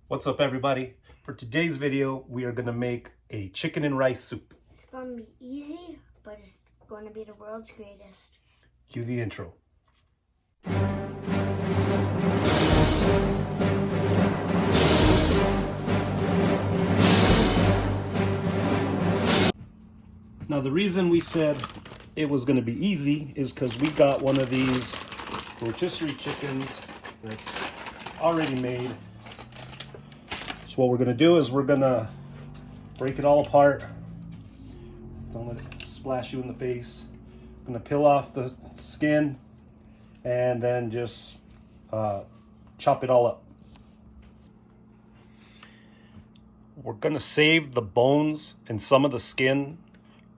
What's up, everybody? For today's video, we are gonna make a chicken and rice soup. It's gonna be easy, but it's gonna be the world's greatest. Cue the intro. Now, the reason we said it was gonna be easy is because we got one of these rotisserie chickens that's already made. So what we're gonna do is we're gonna break it all apart. Don't let it splash you in the face. I'm gonna peel off the skin and then just chop it all up. We're gonna save the bones and some of the skin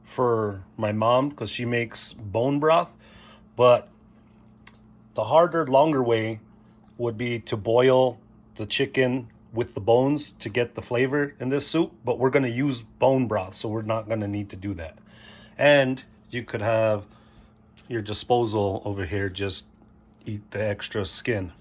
for my mom because she makes bone broth, but the harder, longer way would be to boil the chicken with the bones to get the flavor in this soup, but we're going to use bone broth, so we're not going to need to do that. And you could have your disposal over here, just eat the extra skin.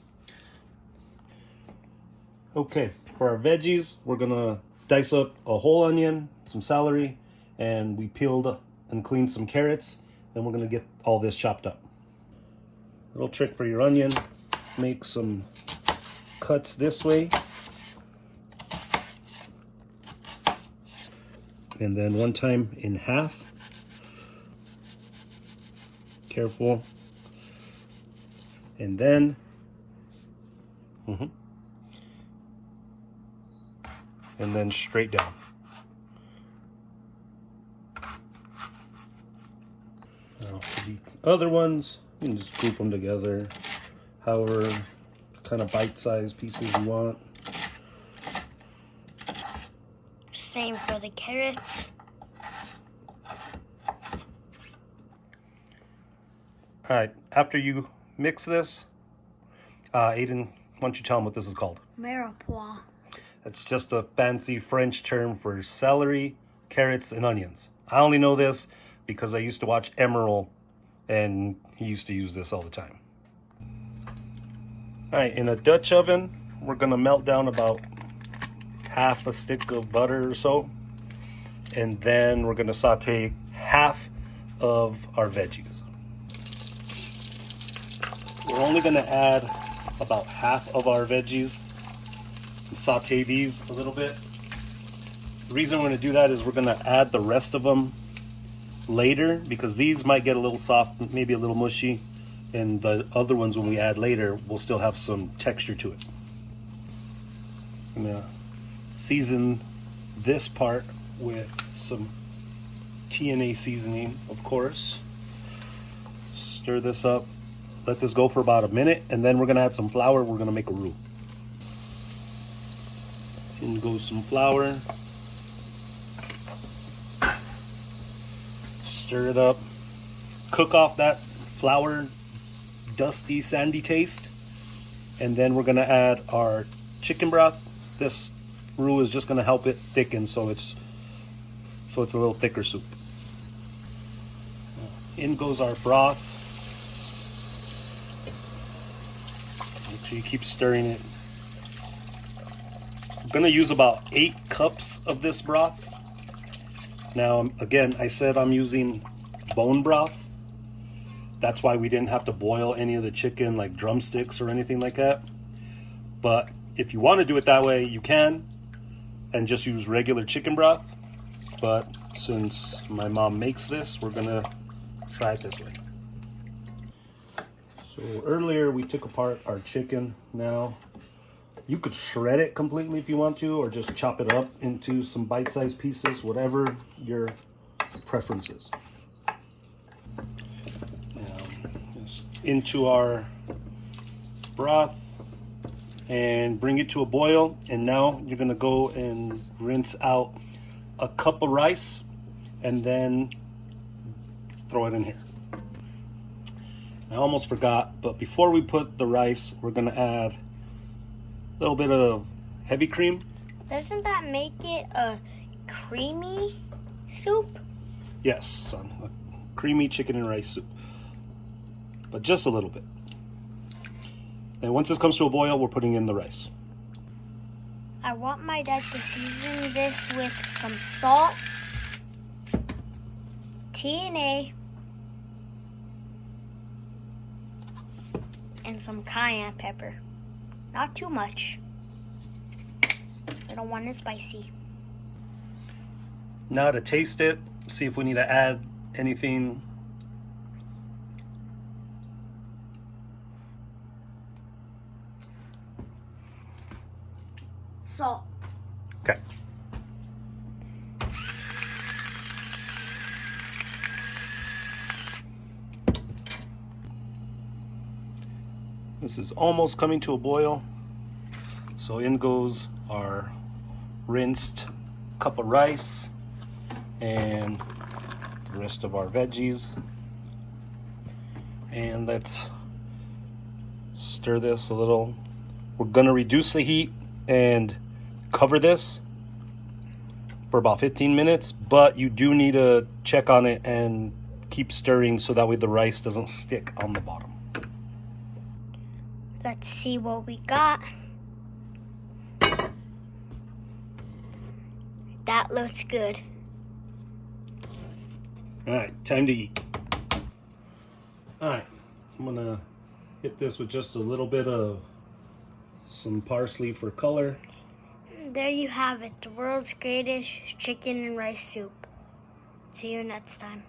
Okay, for our veggies, we're going to dice up a whole onion, some celery, and we peeled and cleaned some carrots. Then we're going to get all this chopped up. Little trick for your onion, make some cuts this way. And then one time in half. Careful. And then and then straight down. Now for the other ones, you can just group them together, however kind of bite-sized pieces you want. Same for the carrots. All right, after you mix this, Aiden, why don't you tell them what this is called? Mirepoix. It's just a fancy French term for celery, carrots, and onions. I only know this because I used to watch Emerald, and he used to use this all the time. All right, in a Dutch oven, we're gonna melt down about half a stick of butter or so, and then we're gonna saute half of our veggies. We're only gonna add about half of our veggies and saute these a little bit. The reason we're gonna do that is we're gonna add the rest of them later because these might get a little soft, maybe a little mushy, and the other ones when we add later will still have some texture to it. I'm gonna season this part with some TNA seasoning, of course. Stir this up, let this go for about a minute, and then we're gonna add some flour. We're gonna make a roux. In goes some flour. Stir it up. Cook off that flour dusty, sandy taste, and then we're gonna add our chicken broth. This roux is just gonna help it thicken, so it's a little thicker soup. In goes our broth. Make sure you keep stirring it. I'm gonna use about 8 cups of this broth. Now, again, I said I'm using bone broth. That's why we didn't have to boil any of the chicken like drumsticks or anything like that. But if you want to do it that way, you can, and just use regular chicken broth. But since my mom makes this, we're gonna try it this way. So earlier we took apart our chicken. Now you could shred it completely if you want to, or just chop it up into some bite-sized pieces, whatever your preference is. Now, just into our broth and bring it to a boil. And now you're gonna go and rinse out a cup of rice and then throw it in here. I almost forgot, but before we put the rice, we're gonna add a little bit of heavy cream. Doesn't that make it a creamy soup? Yes, son, a creamy chicken and rice soup, but just a little bit. And once this comes to a boil, we're putting in the rice. I want my dad to season this with some salt, TNA, and some cayenne pepper. Not too much. I don't want it spicy. Now to taste it, see if we need to add anything. Salt. Okay. This is almost coming to a boil. So in goes our rinsed cup of rice and the rest of our veggies. And let's stir this a little. We're gonna reduce the heat and cover this for about 15 minutes, but you do need to check on it and keep stirring so that way the rice doesn't stick on the bottom. Let's see what we got. That looks good. All right, time to eat. All right, I'm gonna hit this with just a little bit of some parsley for color. There you have it, the world's greatest chicken and rice soup. See you next time.